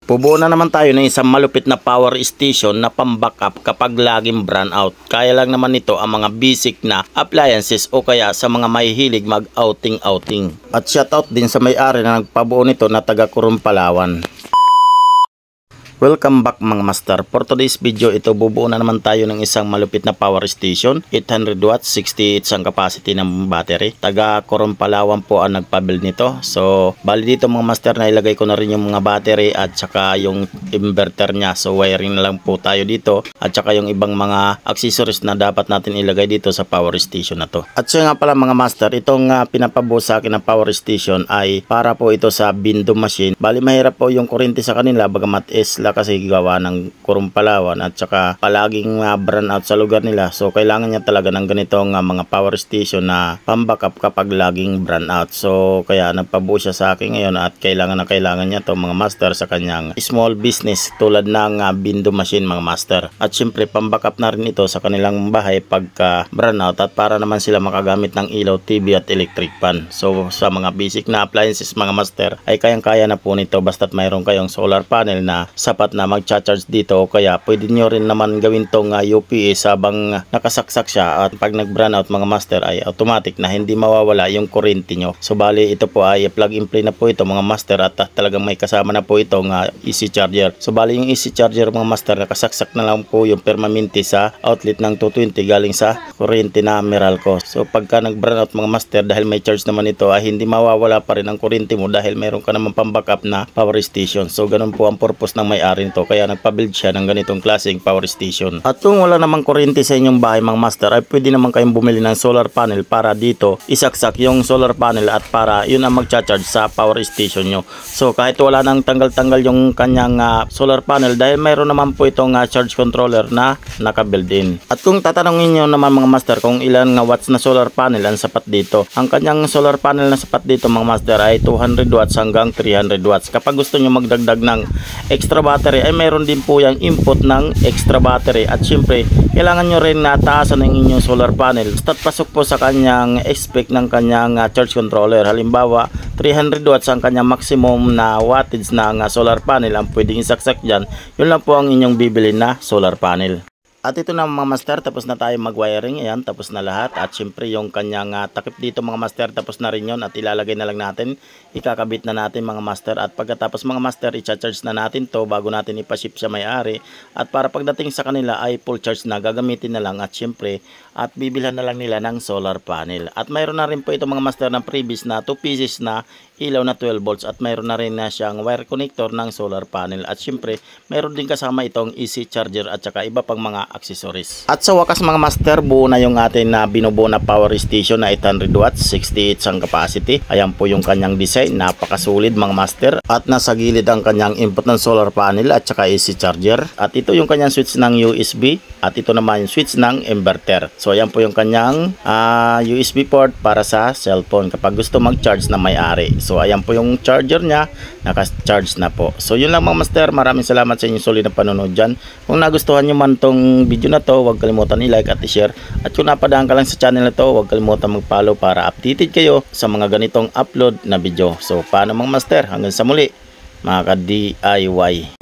Pubuo na naman tayo ng isang malupit na power station na pang-backup kapag laging brownout out. Kaya lang naman ito ang mga basic na appliances o kaya sa mga mahihilig mag-outing-outing. At shoutout din sa may-ari na nagpabuo nito na taga Coron, Palawan. Welcome back mga master. For today's video, ito bubuo na naman tayo ng isang malupit na power station. 800 watts, 68 ang capacity ng battery. Taga Coron, Palawan po ang nagpa-build nito. So, bali dito mga master na ilagay ko na rin yung mga battery at saka yung inverter niya. So, wiring na lang po tayo dito. At saka yung ibang mga accessories na dapat natin ilagay dito sa power station na to. At siya nga pala mga master, itong pinapabuo sa akin ng power station ay para po ito sa window machine. Bali mahirap po yung kuryente sa kanila bagamat is kasi gawa ng Coron, Palawan at saka palaging burn out sa lugar nila. So kailangan niya talaga ng ganitong mga power station na pang-backup kapag laging burn out. So kaya nagpabuo siya sa akin ngayon at kailangan niya to mga master sa kanyang small business tulad ng window machine mga master. At syempre pang-backup na rin ito sa kanilang bahay pagka burn out at para naman sila makagamit ng ilaw, TV at electric fan. So sa mga basic na appliances mga master ay kayang-kaya na po nito basta't mayroon kayong solar panel na sapat na mag-charge dito o kaya pwede nyo rin naman gawin tong UPS habang nakasaksak siya at pag nag-burn out mga master ay automatic na hindi mawawala yung kuryente nyo. So bali ito po ay plug and play na po ito mga master at talagang may kasama na po itong AC charger. So bali yung AC charger mga master nakasaksak na lang po yung permanente sa outlet ng 220 galing sa kuryente na Meralco. So pagka nag-burn out mga master dahil may charge naman ito ay hindi mawawala pa rin ang kuryente mo dahil mayroon ka naman pang-backup na power station. So ganun po ang purpose ng may-ari nito. Kaya nagpa-build siya ng ganitong klaseng power station. At kung wala namang kuryente sa inyong bahay mga master ay pwede naman kayong bumili ng solar panel para dito isaksak yung solar panel at para yun ang magcha-charge sa power station nyo. So kahit wala nang tanggal-tanggal yung kanyang solar panel dahil mayroon naman po itong charge controller na naka-build in. At kung tatanungin nyo naman mga master kung ilan watts na solar panel ang sapat dito, ang kanyang solar panel na sapat dito mga master ay 200 watts hanggang 300 watts. Kapag gusto nyo magdagdag ng extra battery ay mayroon din po yung input ng extra battery at syempre kailangan nyo rin na taasan ng inyong solar panel basta't pasok po sa kanyang spec ng kanyang charge controller. Halimbawa 300 watts ang kanyang maximum na wattage ng solar panel ang pwedeng isaksak dyan, yun lang po ang inyong bibili na solar panel. At ito na mga master, tapos na tayo mag-wiring. Ayan, tapos na lahat. At syempre yung kanyang takip dito mga master, tapos na rin yun. At ilalagay na lang natin, ikakabit na natin mga master. At pagkatapos mga master, i-charge na natin to bago natin ipaship sa may-ari. At para pagdating sa kanila ay full charge na, gagamitin na lang. At syempre, at bibilhan na lang nila ng solar panel. At mayroon na rin po ito mga master ng previous na 2 pieces na ilaw na 12 volts. At mayroon na rin na siyang wire connector ng solar panel. At syempre, mayroon din kasama itong AC charger at saka iba pang mga accessories. At sa wakas mga master, buo na yung atin na binubuo na power station na 800 watts, 68 ang capacity. Ayan po yung kanyang design, napakasulit mga master. At nasa gilid ang kanyang input ng solar panel at saka AC charger. At ito yung kanyang switch ng USB at ito naman yung switch ng inverter. So ayan po yung kanyang USB port para sa cellphone kapag gusto mag-charge na may-ari. So ayan po yung charger niya, naka-charge na po. So yun lang mga master, maraming salamat sa inyong solid na panonood dyan. Kung nagustuhan nyo man tong video na to, huwag kalimutan i-like at i-share. At kung napadaan ka lang sa channel na to, huwag kalimutan mag-follow para updated kayo sa mga ganitong upload na video. So paano mga master, hanggang sa muli mga ka-DIY.